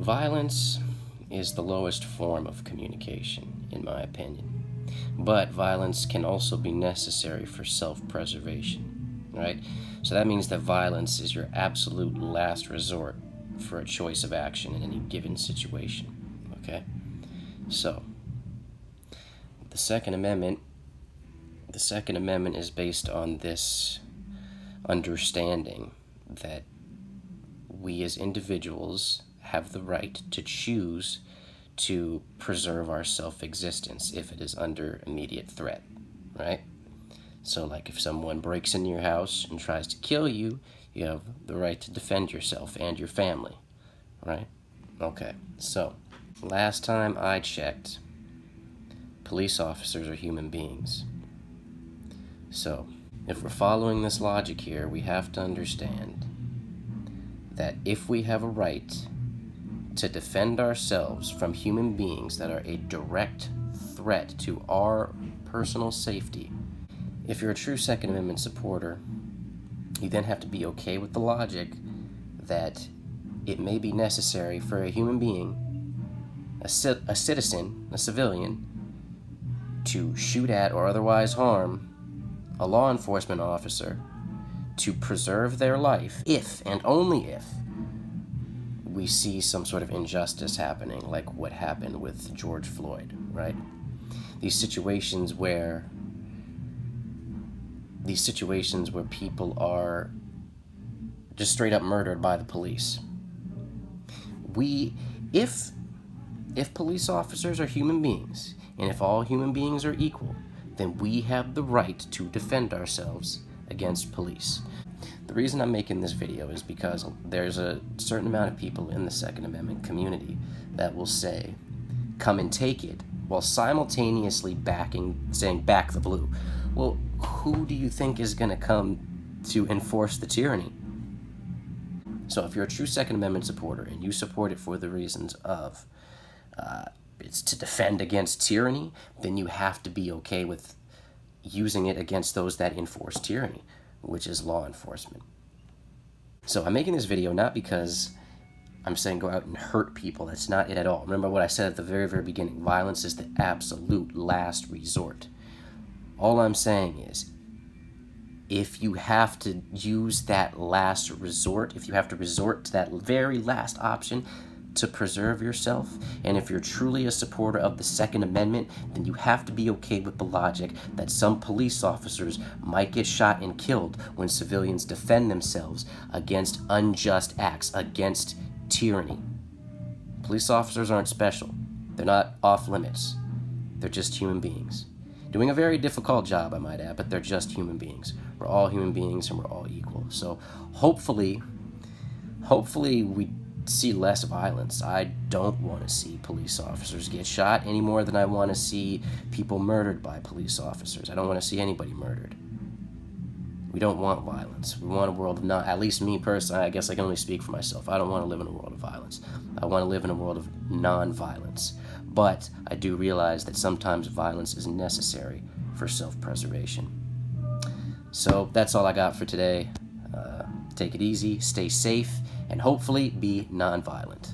Violence is the lowest form of communication, in my opinion. But violence can also be necessary for self-preservation, right? So that means that violence is your absolute last resort for a choice of action in any given situation, okay? So, the Second Amendment is based on this understanding that we as individuals have the right to choose to preserve our self-existence if it is under immediate threat, right? So like if someone breaks into your house and tries to kill you, you have the right to defend yourself and your family, right? Okay, so last time I checked, police officers are human beings. So if we're following this logic here, we have to understand that if we have a right to defend ourselves from human beings that are a direct threat to our personal safety, if you're a true Second Amendment supporter, you then have to be okay with the logic that it may be necessary for a human being, a citizen, a civilian, to shoot at or otherwise harm a law enforcement officer to preserve their life if and only if we see some sort of injustice happening, like what happened with George Floyd, right? These situations where people are just straight up murdered by the police. If police officers are human beings, and if all human beings are equal, then we have the right to defend ourselves against police. The reason I'm making this video is because there's a certain amount of people in the Second Amendment community that will say, come and take it, while simultaneously saying back the blue. Well, who do you think is going to come to enforce the tyranny? So if you're a true Second Amendment supporter and you support it for the reasons of it's to defend against tyranny, then you have to be okay with using it against those that enforce tyranny, which is law enforcement. So I'm making this video not because I'm saying go out and hurt people. That's not it at all. Remember what I said at the very, very beginning. Violence is the absolute last resort. All I'm saying is, if you have to use that last resort, if you have to resort to that very last option to preserve yourself, and if you're truly a supporter of the Second Amendment, then you have to be okay with the logic that some police officers might get shot and killed when civilians defend themselves against unjust acts, against tyranny. Police officers aren't special. They're not off limits. They're just human beings. Doing a very difficult job, I might add, but they're just human beings. We're all human beings and we're all equal. So hopefully we see less violence. I don't want to see police officers get shot any more than I want to see people murdered by police officers. I don't want to see anybody murdered. We don't want violence. We want a world of not, at least me personally, I guess I can only speak for myself. I don't want to live in a world of violence. I want to live in a world of non-violence. But I do realize that sometimes violence is necessary for self-preservation. So that's all I got for today. Take it easy, stay safe, and hopefully be non-violent.